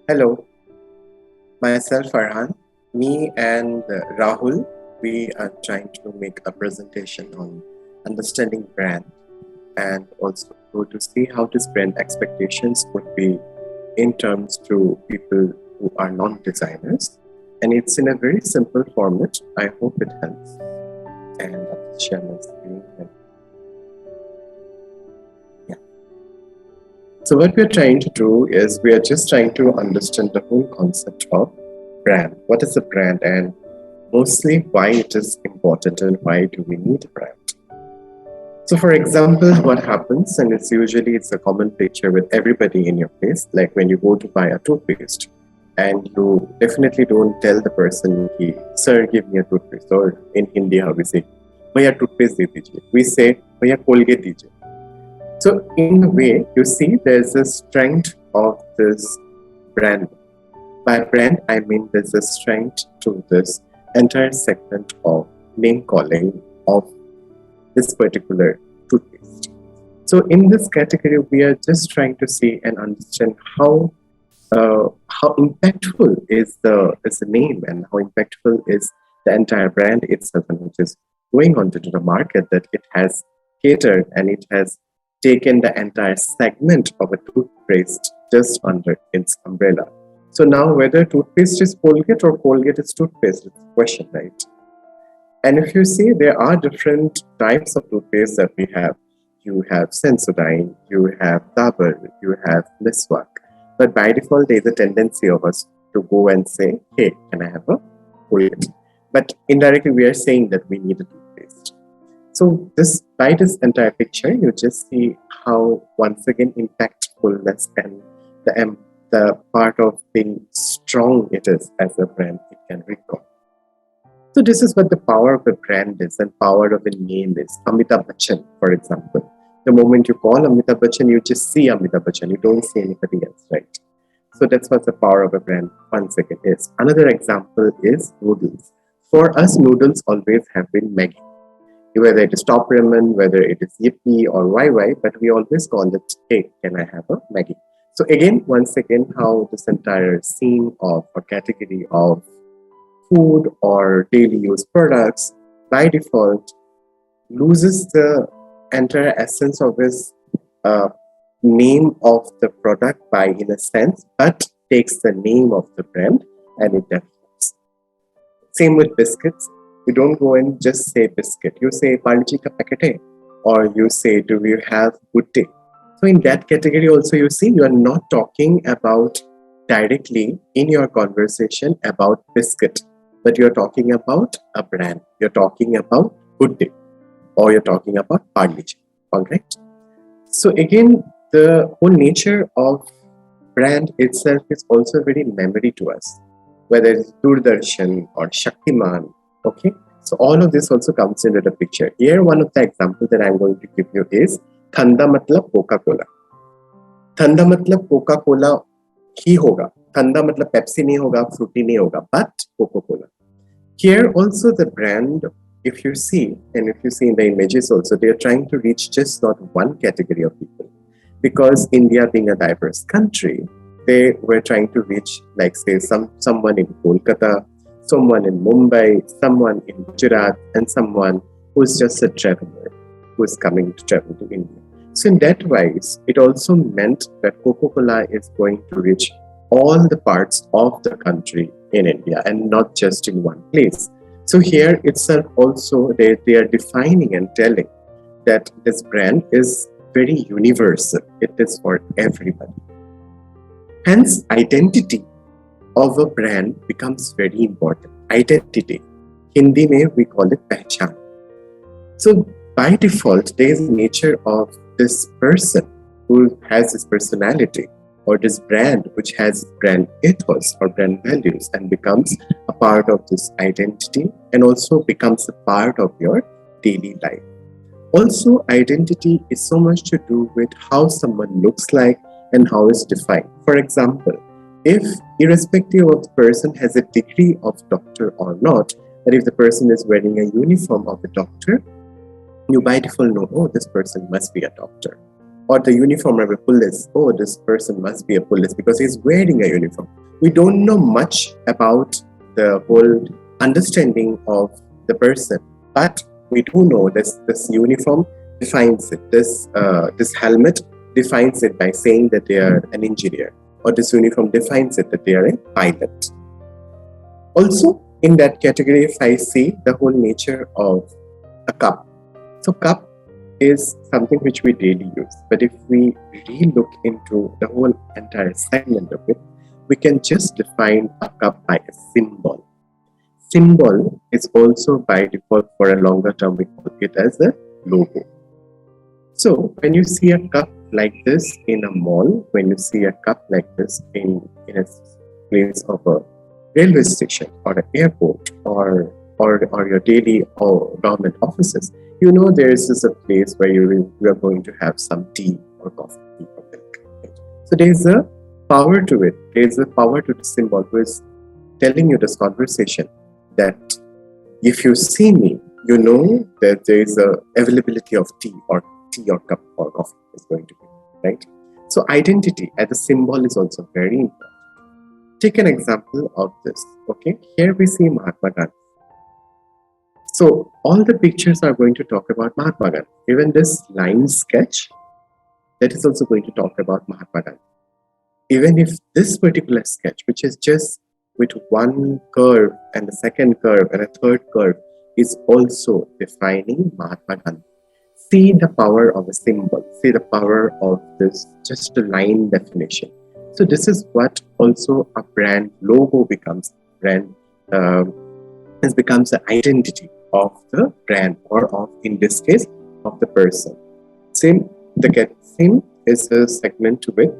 Hello, myself Farhan. Me and Rahul, we are trying to make a presentation on understanding brand and also to see how this brand expectations would be in terms to people who are non-designers. And it's in a very simple format. I hope it helps. And I'll share my screen. Yeah. So what we're trying to do is we are just trying to understand the whole concept of brand. What is a brand and mostly why it is important and why do we need a brand? So for example, what happens, and it's a common picture with everybody in your place, like when you go to buy a toothpaste and you definitely don't tell the person, sir, give me a toothpaste, or in Hindi how we say, bhaiya toothpaste de dijiye. We say, bhaiya Colgate dijiye. So in a way, you see there's a strength of this brand. By brand, I mean there's a strength to this entire segment of name calling of this particular toothpaste. So in this category, we are just trying to see and understand how impactful is the name and how impactful is the entire brand itself, and which is going on to the market, that it has catered and it has taken the entire segment of a toothpaste just under its umbrella. So now whether toothpaste is Colgate or Colgate is toothpaste, it's a question, right? And if you see, there are different types of toothpaste that we have. You have Sensodyne, you have Dabur, you have Miswak. But by default, there's a tendency of us to go and say, hey, can I have a Colgate? But indirectly, we are saying that we need a toothpaste. So by this entire picture, you just see how, once again, impactfulness and the part of being strong it is as a brand it can recall. So this is what the power of a brand is and power of a name is. Amitabh Bachchan, for example. The moment you call Amitabh Bachchan, you just see Amitabh Bachchan. You don't see anybody else, right? So that's what the power of a brand once again is. Another example is noodles. For us, noodles always have been Maggi. Whether it is Top Ramen, whether it is Yippee or YY, but we always call it, hey, can I have a Maggi? So again, once again, how this entire scene of or category of food or daily use products by default loses the entire essence of its name of the product by in a sense, but takes the name of the brand and it develops. Same with biscuits. You don't go and just say biscuit. You say Parle-G ka packet hai, or you say, do you have good day? So in that category also, you see, you are not talking about directly in your conversation about biscuit, but you're talking about a brand. You're talking about Good Day, or you're talking about Parle-G. All right. So again, the whole nature of brand itself is also very memory to us, whether it's Doordarshan or Shaktiman. Okay. So all of this also comes into the picture. Here, one of the examples that I'm going to give you is Thanda matlab Coca-Cola. Thanda matlab Coca-Cola ही होगा. Thanda matlab Pepsi नहीं होगा, fruity नहीं होगा, but Coca-Cola. Here also the brand, if you see in the images also, they are trying to reach just not one category of people. Because India being a diverse country, they were trying to reach, like say, someone in Kolkata, someone in Mumbai, someone in Gujarat, and someone who's just a traveler who is coming to travel to India. So in that wise, it also meant that Coca-Cola is going to reach all the parts of the country in India and not just in one place. So here itself also, they are defining and telling that this brand is very universal. It is for everybody. Hence, identity of a brand becomes very important. Identity. Hindi mein we call it pehchan. So by default, there is a nature of this person who has his personality, or this brand which has brand ethos or brand values and becomes a part of this identity and also becomes a part of your daily life. Also, identity is so much to do with how someone looks like and how it's defined. For example, if irrespective of the person has a degree of doctor or not, and if the person is wearing a uniform of a doctor, you by default know, oh, this person must be a doctor. Or the uniform of a police, oh, this person must be a police because he's wearing a uniform. We don't know much about the whole understanding of the person, but we do know this uniform defines it. This helmet defines it by saying that they are an engineer, or this uniform defines it that they are a pilot. Also, in that category, if I see the whole nature of a cup, so cup is something which we daily use. But if we really look into the whole entire segment of it, we can just define a cup by a symbol. Symbol is also by default for a longer term, we call it as a logo. So when you see a cup like this in a mall, when you see a cup like this in a place of a railway station or an airport or your daily or government offices, you know there is a place where you are going to have some tea or coffee or milk. Right? So there is a power to it. There is a power to the symbol who is telling you this conversation that if you see me, you know that there is a availability of tea or cup or coffee is going to be, right? So identity as a symbol is also very important. Take an example of this. Okay, here we see Mahatma Gandhi. So all the pictures are going to talk about Mahatma Gandhi. Even this line sketch, that is also going to talk about Mahatma Gandhi. Even if this particular sketch, which is just with one curve and the second curve and a third curve, is also defining Mahatma Gandhi. See the power of a symbol. See the power of this just a line definition. So this is what also a brand logo becomes. Brand this becomes the identity of the brand, or of, in this case, of the person. Same is a segment with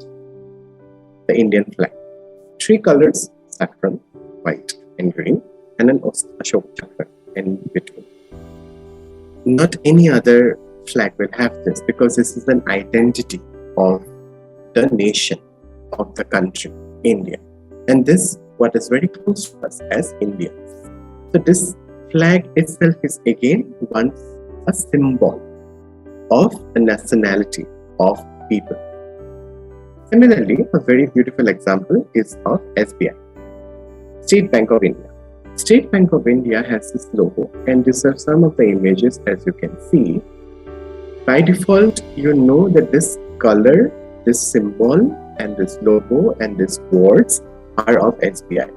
the Indian flag. 3 colors: saffron, white, and green, and an Ashok chakra in between. Not any other flag will have this, because this is an identity of the nation, of the country, India. And this, what is very close to us as Indians. So this flag itself is again once a symbol of the nationality of people. Similarly, a very beautiful example is of SBI, State Bank of India. State Bank of India has this logo, and these are some of the images as you can see. By default, you know that this color, this symbol, and this logo, and these words are of SBI.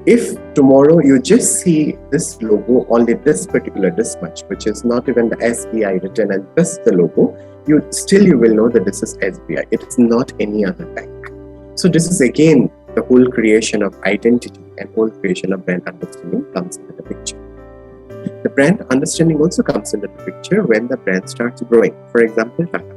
If tomorrow you just see this logo, only this much, which is not even the SBI written and just the logo, you will know that this is SBI. It is not any other bank. So this is again the whole creation of identity and whole creation of brand understanding comes into the picture. The brand understanding also comes into the picture when the brand starts growing. For example, Tata.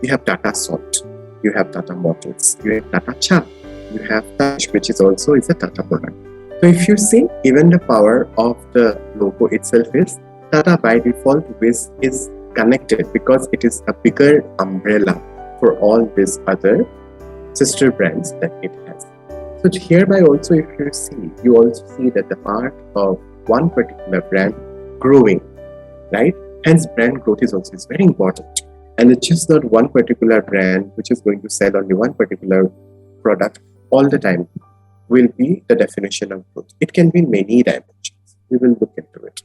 You have Tata Salt, you have Tata Motors, you have Tata Cha, you have Taj, which is a Tata product. So if you see, even the power of the logo itself is Tata by default is connected because it is a bigger umbrella for all these other sister brands that it has. So hereby also, if you also see that the part of one particular brand growing, right? Hence, brand growth is very important. And it's just not one particular brand which is going to sell only one particular product all the time will be the definition of growth. It can be in many dimensions. We will look into it.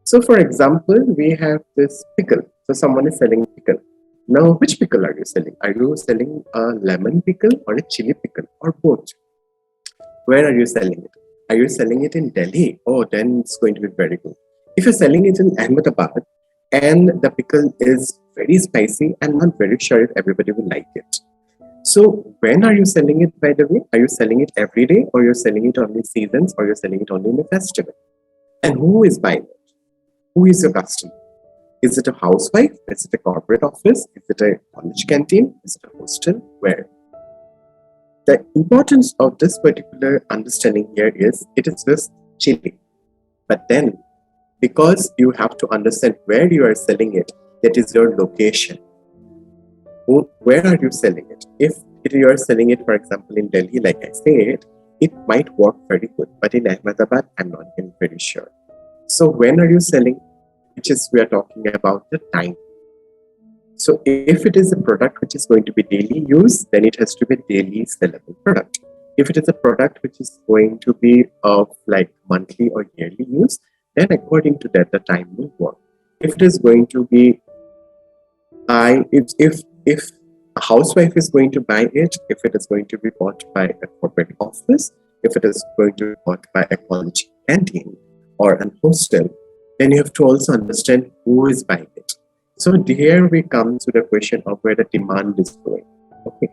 So for example, we have this pickle. So someone is selling pickle. Now, which pickle are you selling? Are you selling a lemon pickle or a chili pickle or both? Where are you selling it? Are you selling it in Delhi? Oh, then it's going to be very good. If you're selling it in Ahmedabad and the pickle is very spicy, I'm not very sure if everybody will like it. So when are you selling it, by the way? Are you selling it every day, or you're selling it only seasons, or you're selling it only in a festival? And who is buying it? Who is your customer? Is it a housewife? Is it a corporate office? Is it a college canteen? Is it a hostel? Where? The importance of this particular understanding here is it is just chili. But then, because you have to understand where you are selling it, that is your location. Where are you selling it? If you are selling it, for example, in Delhi, like I said, it might work very good. But in Ahmedabad, I'm not even very sure. So when are you selling? We are talking about the time. So if it is a product which is going to be daily use, then it has to be daily sellable product. If it is a product which is going to be of like monthly or yearly use, then according to that, the time will work. If it is going to be if a housewife is going to buy it, if it is going to be bought by a corporate office, if it is going to be bought by a college canteen or an hostel, then you have to also understand who is buying it. So here we come to the question of where the demand is going. Okay.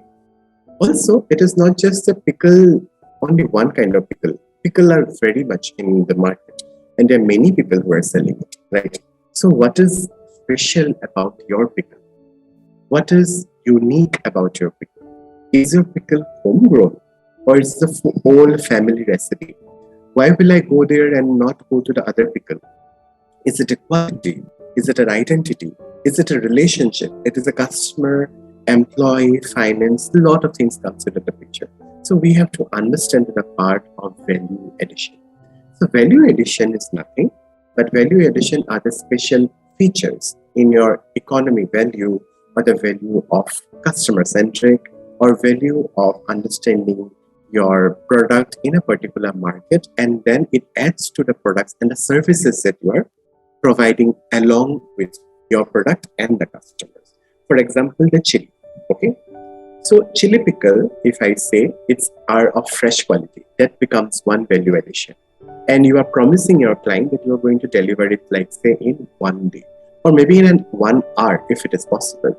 Also, it is not just a pickle, only one kind of pickle. Pickle are very much in the market, and there are many people who are selling it, right? So what is special about your pickle? What is unique about your pickle? Is your pickle homegrown, or is the whole family recipe? Why will I go there and not go to the other pickle? Is it a quality? Is it an identity? Is it a relationship? It is a customer, employee, finance, a lot of things comes into the picture. So we have to understand the part of value addition. So value addition is nothing, but value addition are the special features in your economy value, or the value of customer centric, or value of understanding your product in a particular market, and then it adds to the products and the services that you are providing along with your product and the customers. For example, the chili. Okay, so chili pickle, if I say it's are of fresh quality, that becomes one value addition. And you are promising your client that you are going to deliver it, like say, in 1 day, or maybe in 1 hour if it is possible.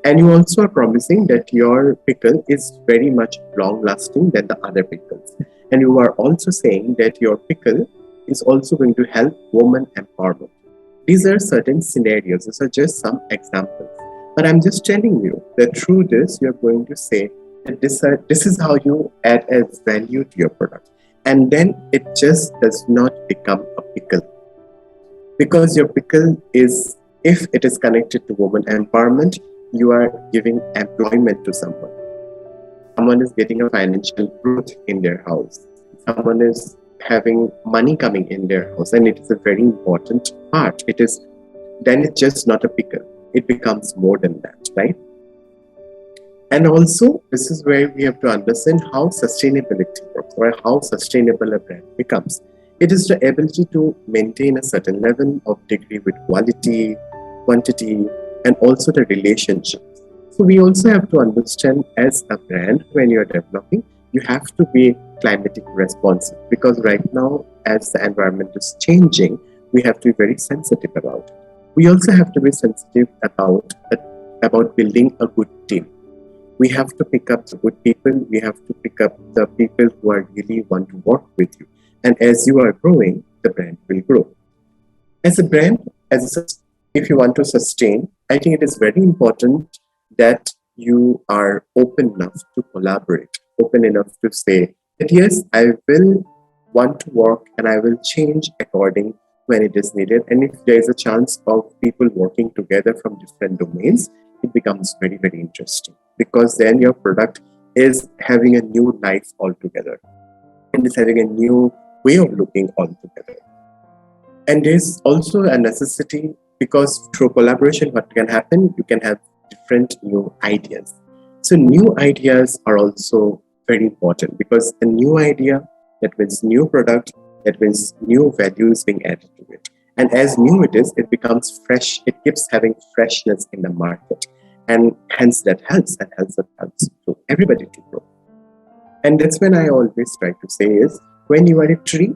And you also are promising that your pickle is very much long lasting than the other pickles. And you are also saying that your pickle is also going to help women empowerment. These are certain scenarios. These are just some examples. But I'm just telling you that through this, you're going to say that this is how you add as value to your product. And then it just does not become a pickle. Because your pickle is, if it is connected to women empowerment, you are giving employment to someone. Someone is getting a financial growth in their house. Someone is having money coming in their house, and it is a very important part. Then it's just not a pickle. It becomes more than that, right? And also, this is where we have to understand how sustainability works, or how sustainable a brand becomes. It is the ability to maintain a certain level of degree with quality, quantity, and also the relationships. So we also have to understand, as a brand, when you're developing, you have to be climatic responsive, because right now, as the environment is changing, we have to be very sensitive about it. We also have to be sensitive about building a good team. We have to pick up the good people. We have to pick up the people who are really want to work with you. And as you are growing, the brand will grow. As a brand, if you want to sustain, I think it is very important that you are open enough to collaborate, open enough to say that yes, I will want to work and I will change according when it is needed. And if there is a chance of people working together from different domains, it becomes very, very interesting, because then your product is having a new life altogether, and it's having a new way of looking altogether. And there's also a necessity, because through collaboration, what can happen, you can have different new ideas. So new ideas are also very important, because a new idea, that means new product, that means new values being added to it. And as new it is, it becomes fresh. It keeps having freshness in the market. And hence that helps, and hence that helps to everybody to grow. And that's when I always try to say is, when you are a tree,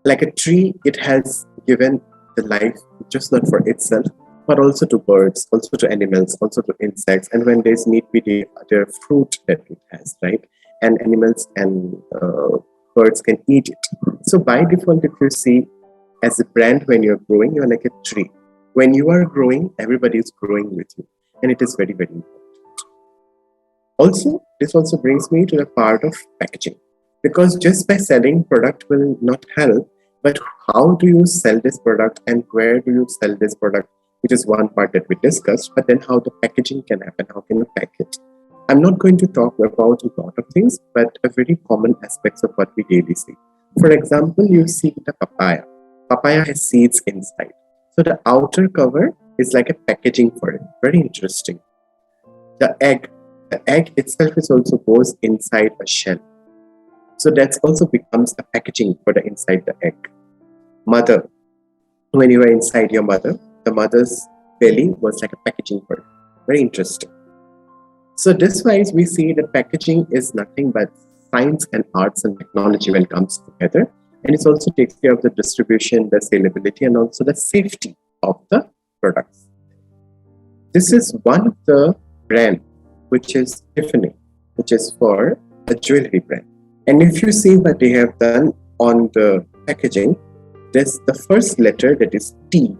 like a tree, it has given the life just not for itself, but also to birds, also to animals, also to insects. And when there's meat, there are fruit that it has, right? And animals and birds can eat it. So by default, if you see, as a brand, when you're growing, you're like a tree. When you are growing, everybody is growing with you. And it is very, very important. Also, this also brings me to the part of packaging. Because just by selling product will not help, but how do you sell this product and where do you sell this product, which is one part that we discussed, but then how the packaging can happen, how can you pack it? I'm not going to talk about a lot of things, but a very common aspects of what we daily see. For example, you see the papaya. Papaya has seeds inside. So the outer cover is like a packaging for it. Very interesting. The egg. The egg itself is also goes inside a shell. So that also becomes a packaging for the inside the egg. Mother, when you were inside your mother, the mother's belly was like a packaging for it. Very interesting. So this wise we see that packaging is nothing but science and arts and technology when it comes together. And it also takes care of the distribution, the salability, and also the safety of the products. This is one of the brand which is Tiffany, which is for a jewelry brand. And if you see what they have done on the packaging, this the first letter, that is T,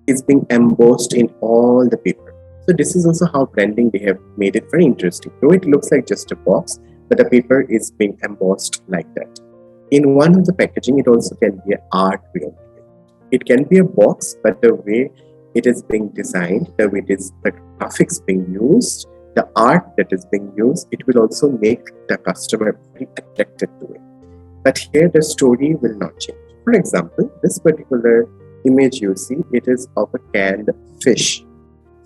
is being embossed in all the paper. So this is also how branding they have made it very interesting. Though it looks like just a box, but the paper is being embossed like that. In one of the packaging, it also can be an art way of it. It can be a box, but the way it is being designed, the way it is, the graphics being used, the art that is being used, it will also make the customer very attracted to it. But here the story will not change. For example, this particular image you see, it is of a canned fish.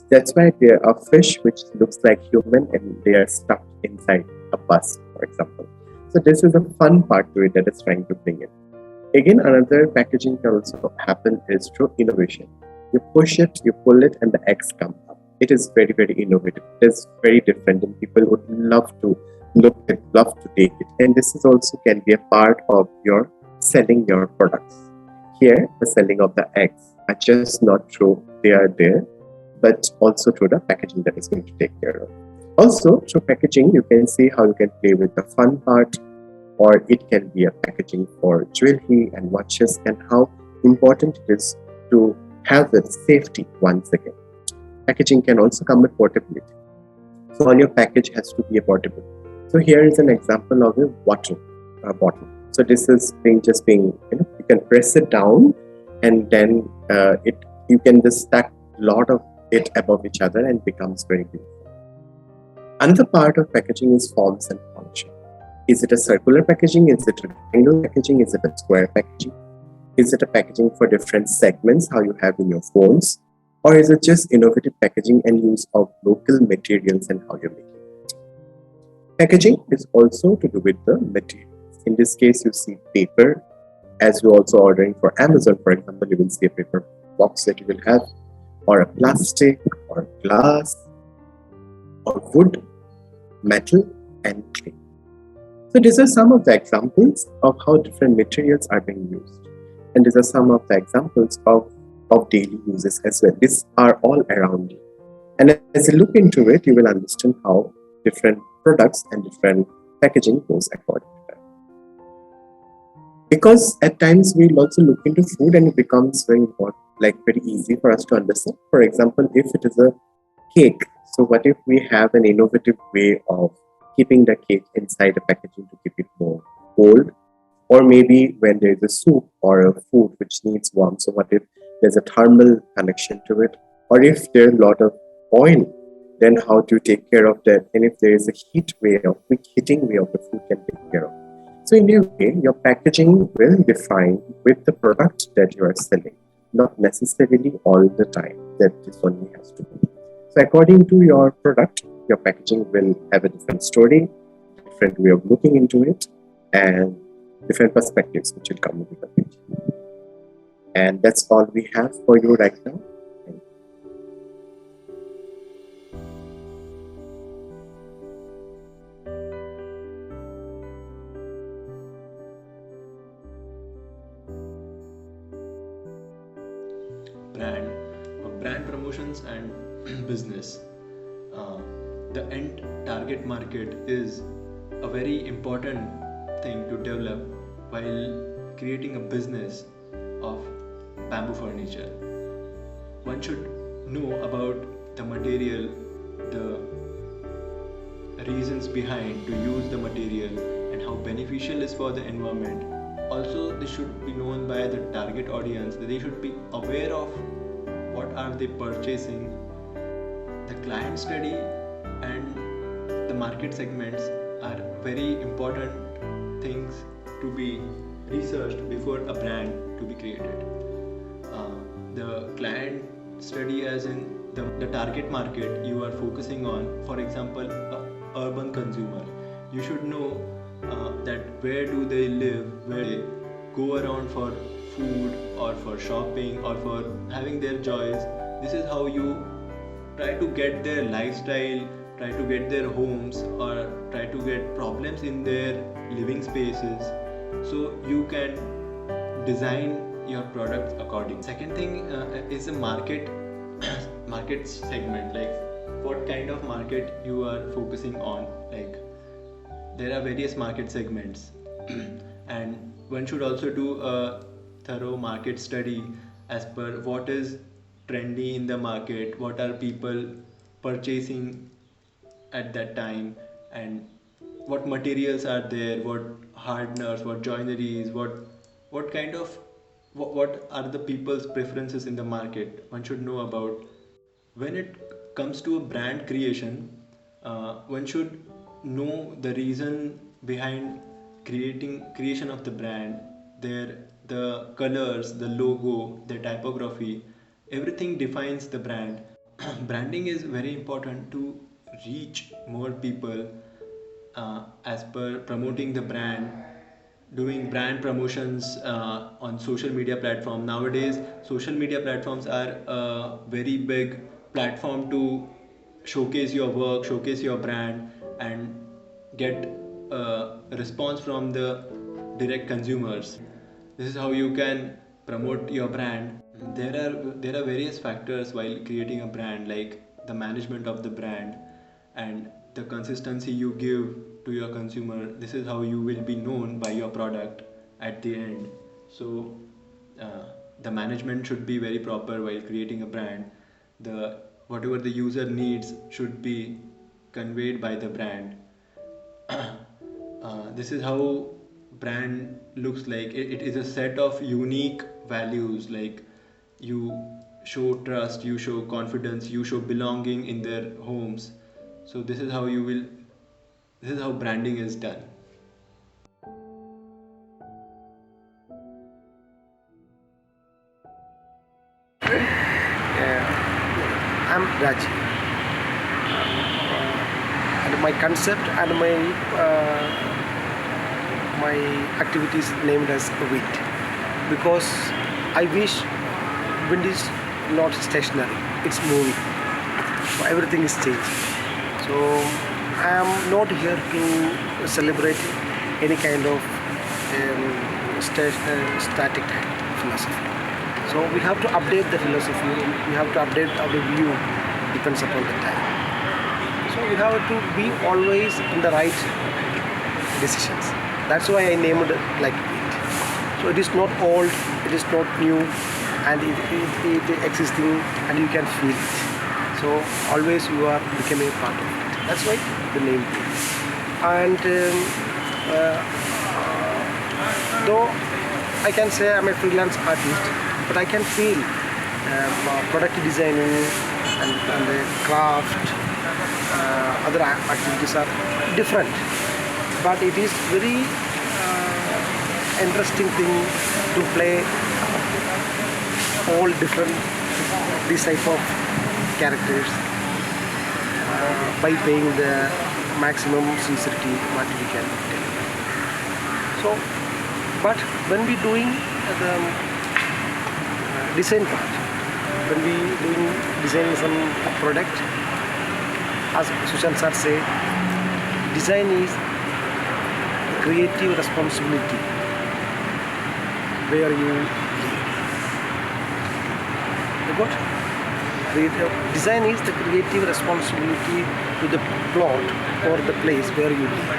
That's why there are fish which looks like human and they are stuck inside a bus, for example. So this is a fun part to it that is trying to bring in. Again, another packaging can also happen is through innovation. You push it, you pull it, and the eggs come up. It is very, very innovative. It is very different, and people would love to look at, love to take it. And this is also can be a part of your selling your products. Here, the selling of the eggs are just not through they are there, but also through the packaging that is going to take care of. Also, through packaging, you can see how you can play with the fun part, or it can be a packaging for jewelry and watches, and how important it is to have the safety once again. Packaging can also come with portability. So all your package has to be a portable. So here is an example of a water bottle. So this is being you can press it down, and then you can just stack a lot of it above each other and becomes very beautiful. Another part of packaging is forms and function. Is it a circular packaging? Is it a rectangular packaging? Is it a square packaging? Is it a packaging for different segments, how you have in your phones? Or is it just innovative packaging and use of local materials and how you're making it? Packaging is also to do with the materials. In this case, you see paper. As you're also ordering for Amazon, for example, you will see a paper box that you will have, or a plastic, or glass, or wood, metal, and clay. So these are some of the examples of how different materials are being used. And these are some of the examples of daily uses as well. These are all around you. And as you look into it, you will understand how different products and different packaging goes according to that. Because at times we'll also look into food and it becomes very important, like very easy for us to understand. For example, if it is a cake, so what if we have an innovative way of keeping the cake inside the packaging to keep it more cold? Or maybe when there is a soup or a food which needs warmth, so what if there's a thermal connection to it? Or if there's a lot of oil, then how to take care of that? And if there is a quick heating way of the food can take care of. So in a way, your packaging will define with the product that you are selling, not necessarily all the time that this only has to be. So according to your product, your packaging will have a different story, different way of looking into it, and different perspectives which will come with the picture. And that's all we have for you right now. Thank you. Brand promotions and business. The end target market is a very important thing to develop while creating a business of bamboo furniture. One should know about the material, the reasons behind to use the material, and how beneficial is for the environment. Also, this should be known by the target audience, that they should be aware of what are they purchasing. The client study and the market segments are very important things to be researched before a brand to be created. The client study, as in the target market you are focusing on, for example, a urban consumer. You should know that where do they live, where they go around for food or for shopping or for having their joys. This is how you try to get their lifestyle, try to get their homes, or try to get problems in their living spaces, so you can design your products according. Second thing is a market market segment, like what kind of market you are focusing on. Like there are various market segments and one should also do a thorough market study as per what is trendy in the market, what are people purchasing at that time, and what materials are there, what hardeners, what joineries, what kind of what are the people's preferences in the market. One should know about. When it comes to a brand creation, one should know the reason behind creation of the brand, their the colors, the logo, the typography, everything defines the brand. Branding is very important to reach more people as per promoting the brand, doing brand promotions on social media platform. Nowadays social media platforms are a very big platform to showcase your work, showcase your brand, and get a response from the direct consumers. This is how you can promote your brand. There are various factors while creating a brand, like the management of the brand and the consistency you give to your consumer. This is how you will be known by your product at the end. So the management should be very proper while creating a brand. The whatever the user needs should be conveyed by the brand. This is how brand looks like. It is a set of unique values, like you show trust, you show confidence, you show belonging in their homes. So this is how branding is done. I'm Raji, and my concept and my activities named as wind, because I wish wind is not stationary; it's moving. So everything is changing. So I am not here to celebrate any kind of static philosophy. So we have to update the philosophy. We have to update our view. Depends upon the time. So we have to be always in the right decisions. That's why I named it like it. So it is not old, it is not new, and it existing, and you can feel it. So always you are becoming a part of it. That's why the name is. And though I can say I'm a freelance artist, but I can feel product designing and the craft, other activities are different. But it is very interesting thing to play all different this type of characters by paying the maximum sincerity what we can tell. So, but when we doing the design part, when we doing designing some product, as Sushant sir say, design is creative responsibility where you live. You got? Design is the creative responsibility to the plot or the place where you live.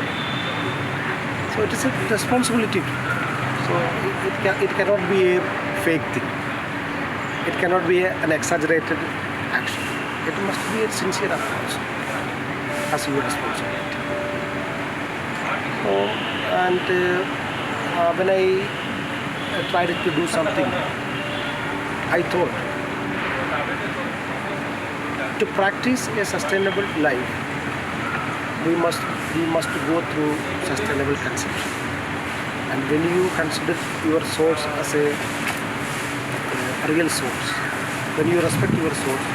So it is a responsibility. So it cannot be a fake thing. It cannot be an exaggerated action. It must be a sincere approach as your responsibility. So, and when I tried to do something, I thought to practice a sustainable life, we must go through sustainable consumption. And when you consider your source as a real source, when you respect your source,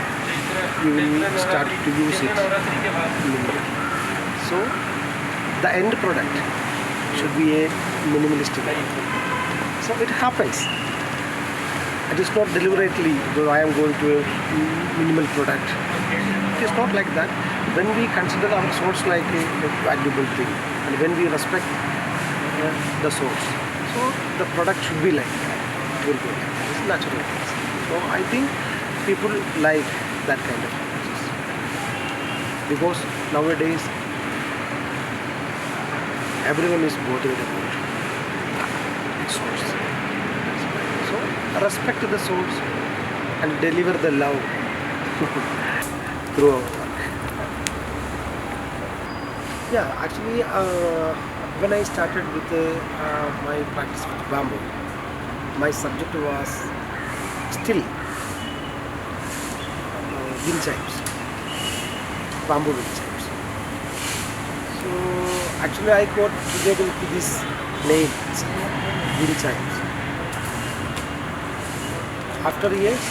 you will start to use it. So the end product should be a minimalistic item. So it happens. It is not deliberately though I am going to a minimal product. It is not like that. When we consider our source like a valuable thing, and when we respect the source, so the product should be like that. It will be like that. It's natural. So I think people like that kind of process because nowadays everyone is bothered about its source. So respect the source and deliver the love through our work. Yeah, actually, when I started with my practice with bamboo, my subject was still wind chimes, bamboo wind chimes. So actually, I got related to this name, wind chimes. After years,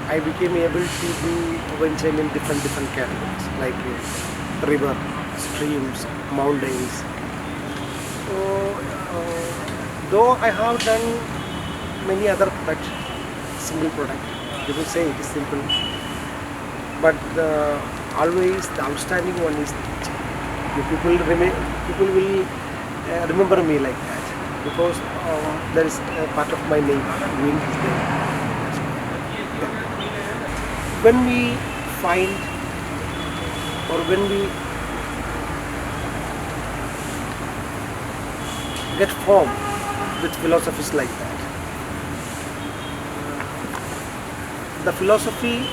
I became able to do wind chime in different categories like river, streams, mountains. So though I have done many other products, single product, people say it is simple, but always the outstanding one is the people will remember me like that because there is a part of my name, wind is there. When we find or when we get formed with philosophies like that, the philosophy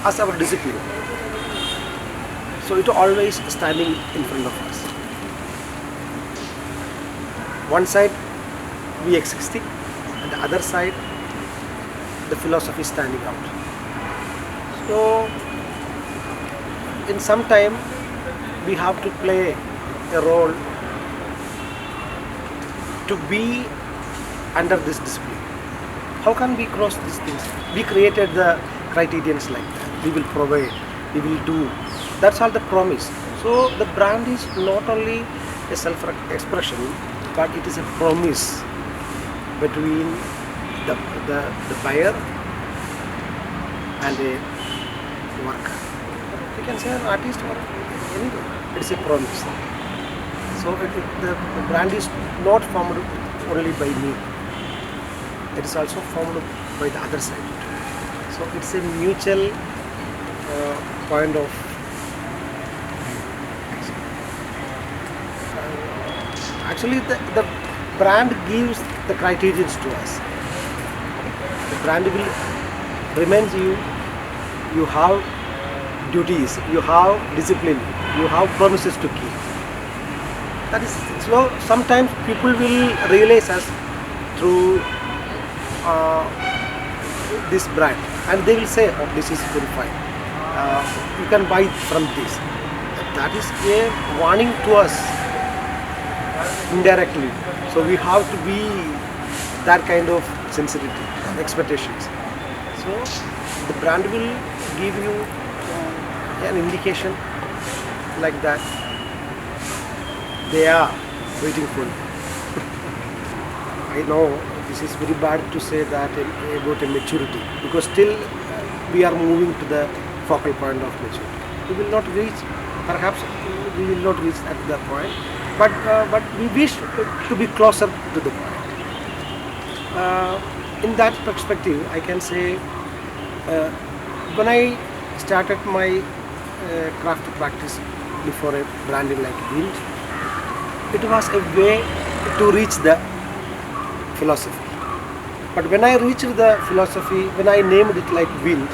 as our discipline, so it always standing in front of us. One side we existing and the other side the philosophy standing out. So in some time we have to play a role to be under this discipline. How can we cross these things? We created the criterions like that. We will provide, we will do. That's all the promise. So the brand is not only a self-expression, but it is a promise between the buyer and a worker. You can say an artist or anything. It's a promise. So the brand is not formed only by me. It is also formed by the other side. So it's a mutual point of actually the brand gives the criterions to us. The brand will remind you have duties, you have discipline, you have promises to keep. That is slow. Sometimes people will realize us through this brand and they will say, oh, this is very fine. You can buy from this. That is a warning to us indirectly. So we have to be that kind of sensitivity, expectations. So the brand will give you an indication like that. They are waiting for you. I know this is very bad to say that about a maturity because still we are moving to the focal point of maturity. We will not reach, perhaps we will not reach at that point, but we wish to be closer to the point. In that perspective, I can say when I started my craft practice before a branding like Wind, it was a way to reach the philosophy. But when I reached the philosophy, when I named it like wind,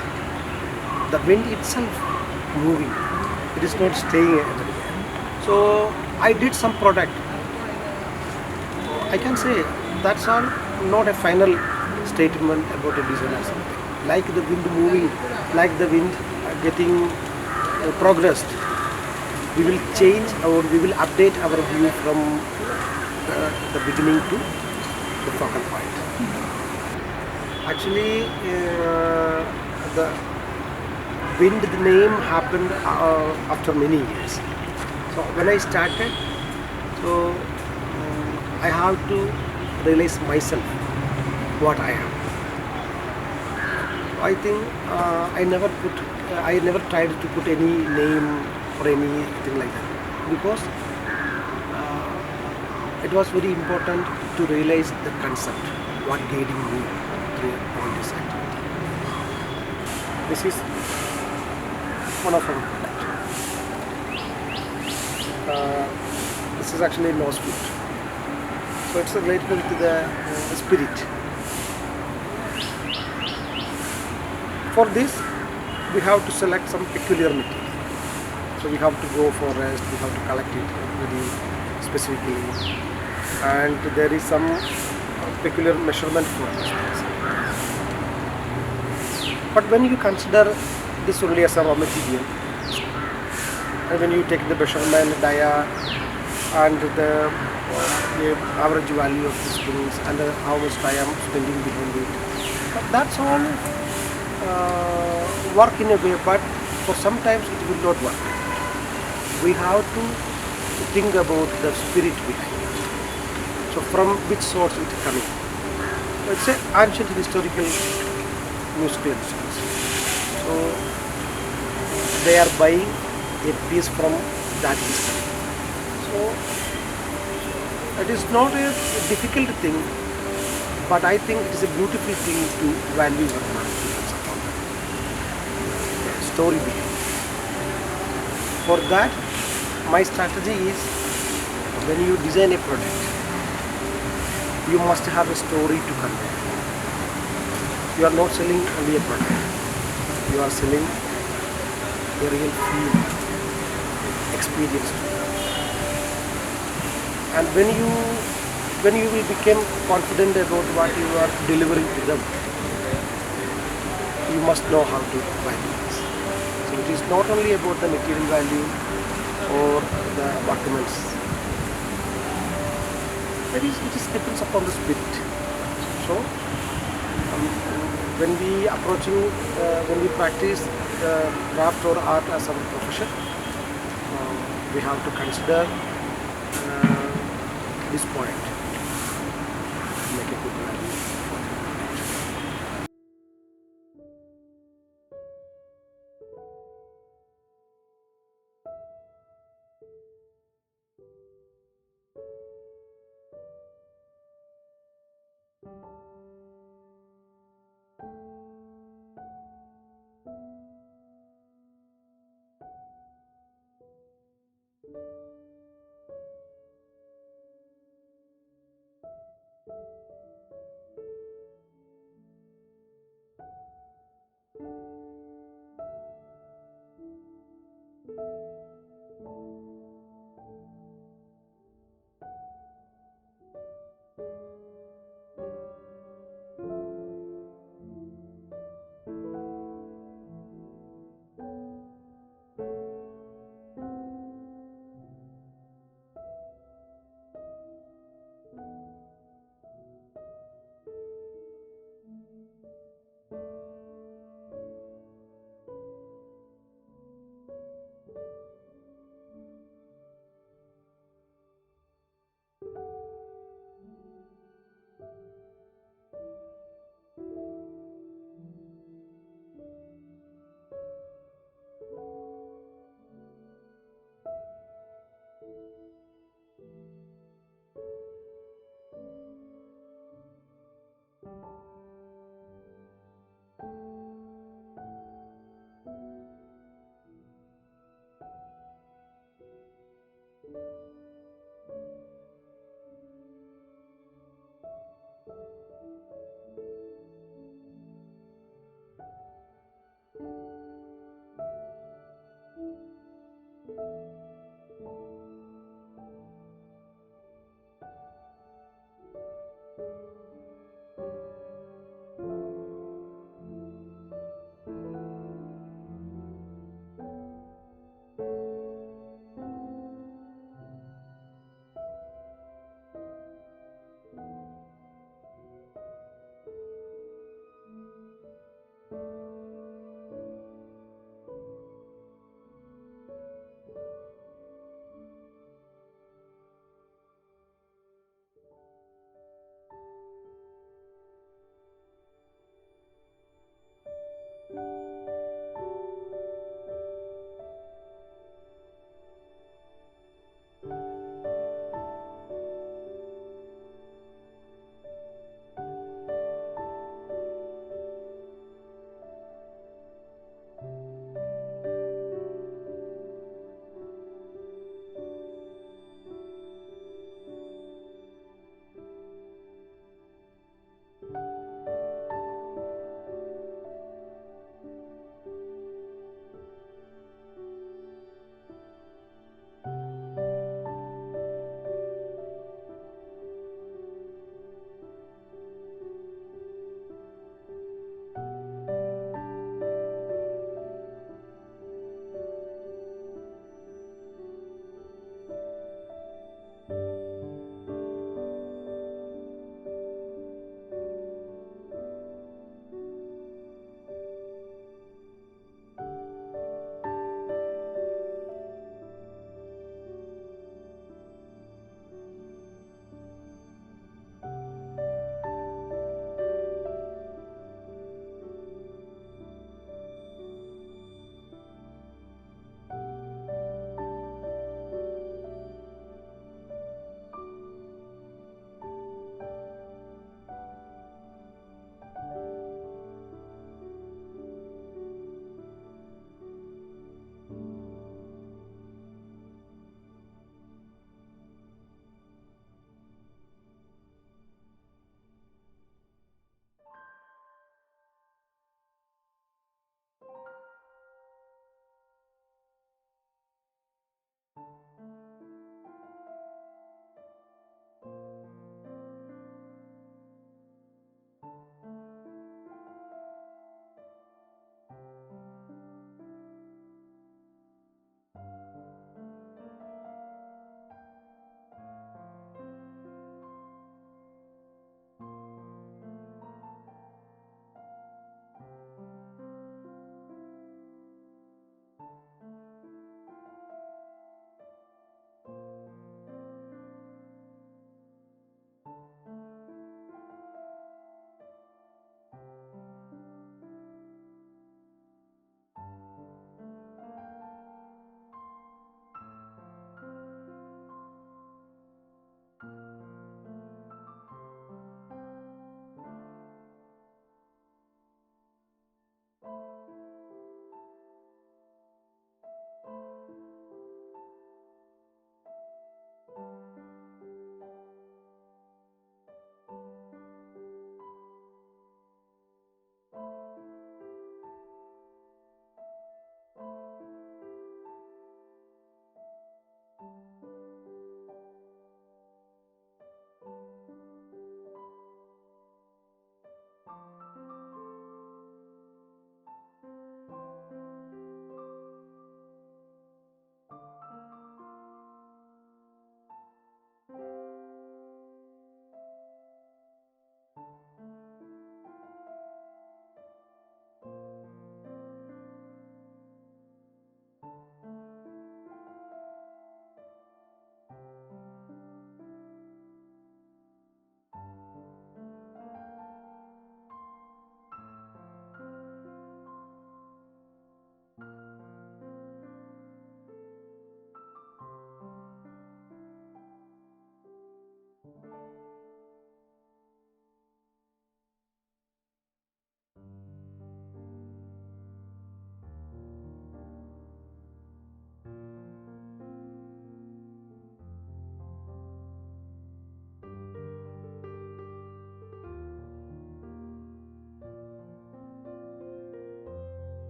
the wind itself moving, it is not staying everywhere. So I did some product. I can say that's all not a final statement about a design or something. Like the wind moving, like the wind getting progressed, we will change or we will update our view from the beginning to the focal point. when the name happened after many years. So when I started, so I have to realize myself what I am. I think I never tried to put any name or anything like that, because it was very important to realize the concept, what guiding me through all this activity. This is one of our product. This is actually nose food. So it's related to the spirit. For this, we have to select some peculiar material. So we have to go forest, we have to collect it very specifically, and there is some peculiar measurement for this things. But when you consider this only as a raw material, and when you take the measurement, dia, and the average value of these things, and how much I am spending behind it, but that's all work in a way, but for sometimes it will not work. We have to think about the spirit behind it. So from which source it is coming. Let's say ancient historical musical instruments. So they are buying a piece from that history. So it is not a difficult thing, but I think it is a beautiful thing to value your money upon the story behind it. For that, my strategy is, when you design a product, you must have a story to convey. You are not selling only a product. You are selling a real feel, experience. And when you will become confident about what you are delivering to them, you must know how to value this. So it is not only about the material value or the documents. It depends upon the spirit. So when we practice craft or art as our profession, we have to consider this point to make a good value.